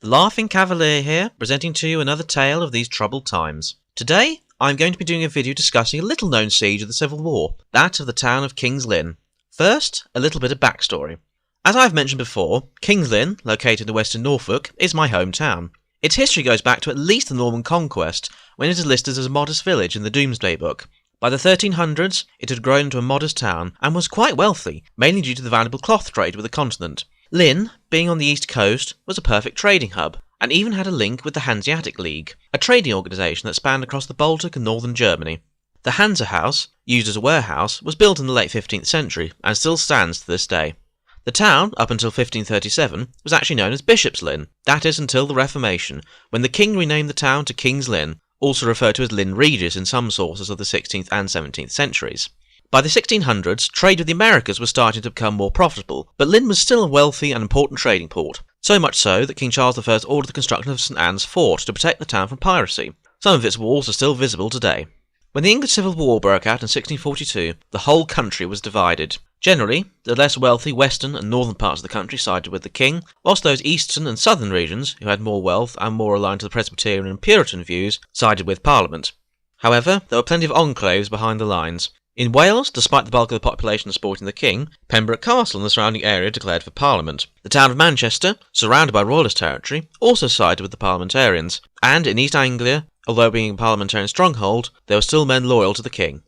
Laughing Cavalier here, presenting to you another tale of these troubled times. Today, I'm going to be doing a video discussing a little-known siege of the Civil War, that of the town of King's Lynn. First, a little bit of backstory. As I've mentioned before, King's Lynn, located in the western Norfolk, is my hometown. Its history goes back to at least the Norman Conquest, when it is listed as a modest village in the Domesday Book. By the 1300s, it had grown into a modest town and was quite wealthy, mainly due to the valuable cloth trade with the continent. Lynn, being on the east coast, was a perfect trading hub, and even had a link with the Hanseatic League, a trading organisation that spanned across the Baltic and northern Germany. The Hansa House, used as a warehouse, was built in the late 15th century and still stands to this day. The town, up until 1537, was actually known as Bishop's Lynn, that is until the Reformation, when the king renamed the town to King's Lynn, also referred to as Lynn Regis in some sources of the 16th and 17th centuries. By the 1600s, trade with the Americas was starting to become more profitable, but Lynn was still a wealthy and important trading port, so much so that King Charles I ordered the construction of St Anne's Fort to protect the town from piracy. Some of its walls are still visible today. When the English Civil War broke out in 1642, the whole country was divided. Generally, the less wealthy western and northern parts of the country sided with the king, whilst those eastern and southern regions, who had more wealth and more aligned to the Presbyterian and Puritan views, sided with Parliament. However, there were plenty of enclaves behind the lines. In Wales, despite the bulk of the population supporting the king, Pembroke Castle and the surrounding area declared for Parliament. The town of Manchester, surrounded by Royalist territory, also sided with the parliamentarians, and in East Anglia, although being a parliamentarian stronghold, there were still men loyal to the king.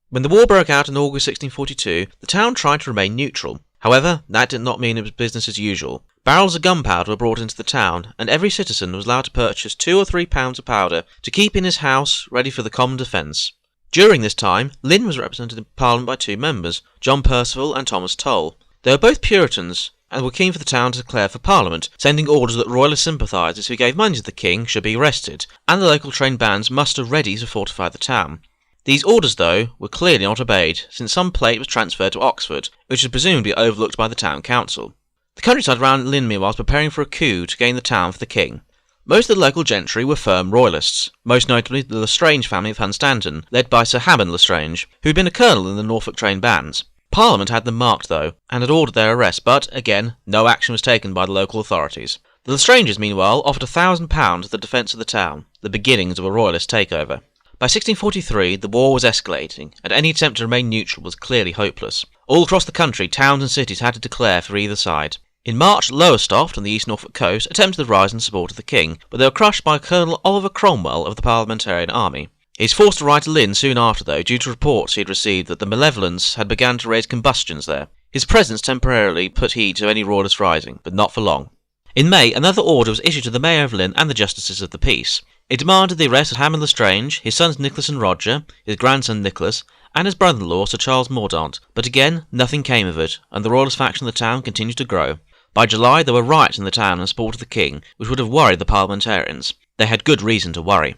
When the war broke out in August 1642, the town tried to remain neutral. However, that did not mean it was business as usual. Barrels of gunpowder were brought into the town, and every citizen was allowed to purchase 2 or 3 pounds of powder to keep in his house ready for the common defence. During this time, Lynn was represented in Parliament by 2 members, John Percival and Thomas Toll. They were both Puritans, and were keen for the town to declare for Parliament, sending orders that Royalist sympathisers who gave money to the king should be arrested, and the local trained bands muster ready to fortify the town. These orders, though, were clearly not obeyed, since some plate was transferred to Oxford, which was presumably overlooked by the town council. The countryside around Lynn meanwhile was preparing for a coup to gain the town for the king. Most of the local gentry were firm royalists, most notably the Lestrange family of Hunstanton, led by Sir Hammond Lestrange, who had been a colonel in the Norfolk trained bands. Parliament had them marked, though, and had ordered their arrest, but, again, no action was taken by the local authorities. The Lestranges, meanwhile, offered £1,000 for the defence of the town, the beginnings of a royalist takeover. By 1643, the war was escalating, and any attempt to remain neutral was clearly hopeless. All across the country, towns and cities had to declare for either side. In March, Lowestoft on the East Norfolk coast attempted to rise in support of the king, but they were crushed by Colonel Oliver Cromwell of the Parliamentarian army. He was forced to ride to Lynn soon after, though, due to reports he had received that the malevolence had begun to raise combustions there. His presence temporarily put heed to any royalist rising, but not for long. In May, another order was issued to the Mayor of Lynn and the Justices of the Peace. It demanded the arrest of Hammond Lestrange, his sons Nicholas and Roger, his grandson Nicholas, and his brother-in-law Sir Charles Mordaunt, but again, nothing came of it, and the royalist faction of the town continued to grow. By July, there were riots in the town in support of the king, which would have worried the parliamentarians. They had good reason to worry.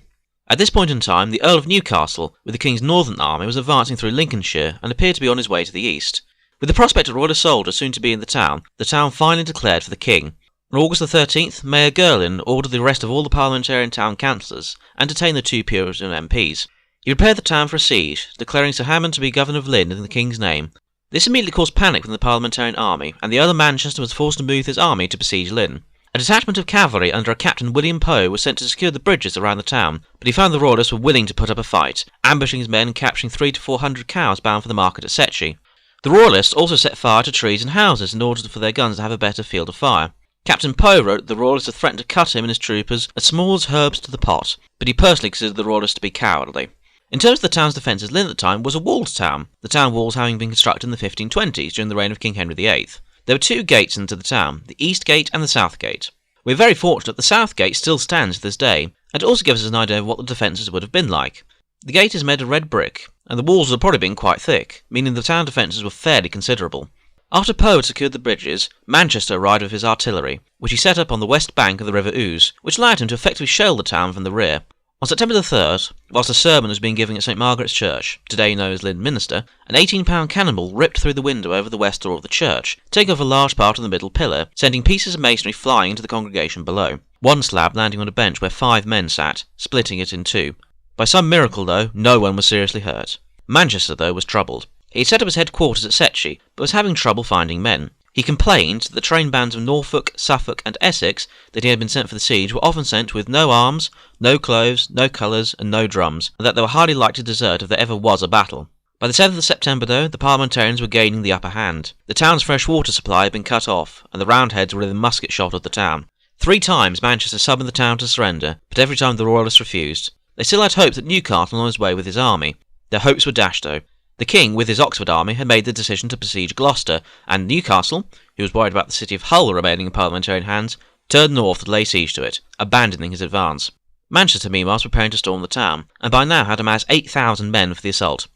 At this point in time, the Earl of Newcastle, with the king's northern army, was advancing through Lincolnshire and appeared to be on his way to the east. With the prospect of royalist soldiers soon to be in the town finally declared for the king. On August the 13th, Mayor Gliddon ordered the arrest of all the parliamentarian town councillors and detained the 2 Puritan MPs. He prepared the town for a siege, declaring Sir Hammond to be governor of Lynn in the king's name. This immediately caused panic within the parliamentarian army, and the Earl of Manchester was forced to move his army to besiege Lynn. A detachment of cavalry under a Captain William Poe was sent to secure the bridges around the town, but he found the royalists were willing to put up a fight, ambushing his men and capturing 300 to 400 cows bound for the market at Secchi. The royalists also set fire to trees and houses in order for their guns to have a better field of fire. Captain Poe wrote that the royalists had threatened to cut him and his troopers as small as herbs to the pot, but he personally considered the royalists to be cowardly. In terms of the town's defences, Lynn at the time was a walled town, the town walls having been constructed in the 1520s during the reign of King Henry VIII. There were 2 gates into the town, the East Gate and the South Gate. We are very fortunate the South Gate still stands to this day, and it also gives us an idea of what the defences would have been like. The gate is made of red brick, and the walls would have probably been quite thick, meaning the town defences were fairly considerable. After Poe had secured the bridges, Manchester arrived with his artillery, which he set up on the west bank of the River Ouse, which allowed him to effectively shell the town from the rear. On September the 3rd, whilst a sermon was being given at St Margaret's Church, today known as Lynn Minster, an 18-pound cannonball ripped through the window over the west door of the church, taking off a large part of the middle pillar, sending pieces of masonry flying into the congregation below. One slab landing on a bench where 5 men sat, splitting it in 2. By some miracle, though, no one was seriously hurt. Manchester, though, was troubled. He had set up his headquarters at Secchi, but was having trouble finding men. He complained that the trained bands of Norfolk, Suffolk, and Essex that he had been sent for the siege were often sent with no arms, no clothes, no colours, and no drums, and that they were hardly likely to desert if there ever was a battle. By the 7th of September, though, the Parliamentarians were gaining the upper hand. The town's fresh water supply had been cut off, and the Roundheads were within musket shot of the town. 3 times Manchester summoned the town to surrender, but every time the Royalists refused. They still had hopes that Newcastle was on his way with his army. Their hopes were dashed, though. The king, with his Oxford army, had made the decision to besiege Gloucester, and Newcastle, who was worried about the city of Hull remaining in Parliamentarian hands, turned north to lay siege to it, abandoning his advance. Manchester, meanwhile, was preparing to storm the town, and by now had amassed 8,000 men for the assault.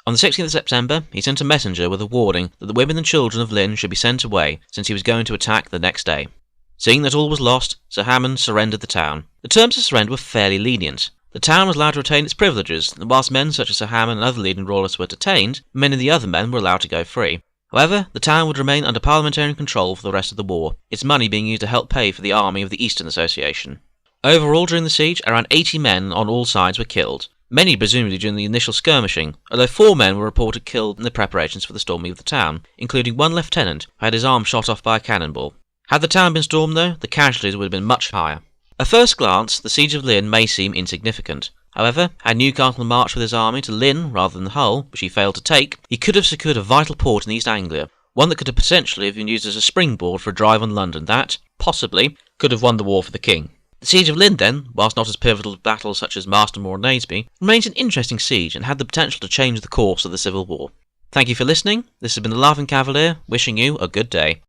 On the 16th of September, he sent a messenger with a warning that the women and children of Lynn should be sent away, since he was going to attack the next day. Seeing that all was lost, Sir Hammond surrendered the town. The terms of surrender were fairly lenient. The town was allowed to retain its privileges, and whilst men such as Sir Hammond and other leading royalists were detained, many of the other men were allowed to go free. However, the town would remain under parliamentarian control for the rest of the war, its money being used to help pay for the army of the Eastern Association. Overall, during the siege, around 80 men on all sides were killed, many presumably during the initial skirmishing, although 4 men were reported killed in the preparations for the storming of the town, including 1 lieutenant who had his arm shot off by a cannonball. Had the town been stormed, though, the casualties would have been much higher. At first glance, the siege of Lynn may seem insignificant. However, had Newcastle marched with his army to Lynn rather than Hull, which he failed to take, he could have secured a vital port in East Anglia, one that could have potentially have been used as a springboard for a drive on London that, possibly, could have won the war for the king. The siege of Lynn, then, whilst not as pivotal to battles such as Marston and Naseby, remains an interesting siege and had the potential to change the course of the Civil War. Thank you for listening. This has been the Laughing Cavalier, wishing you a good day.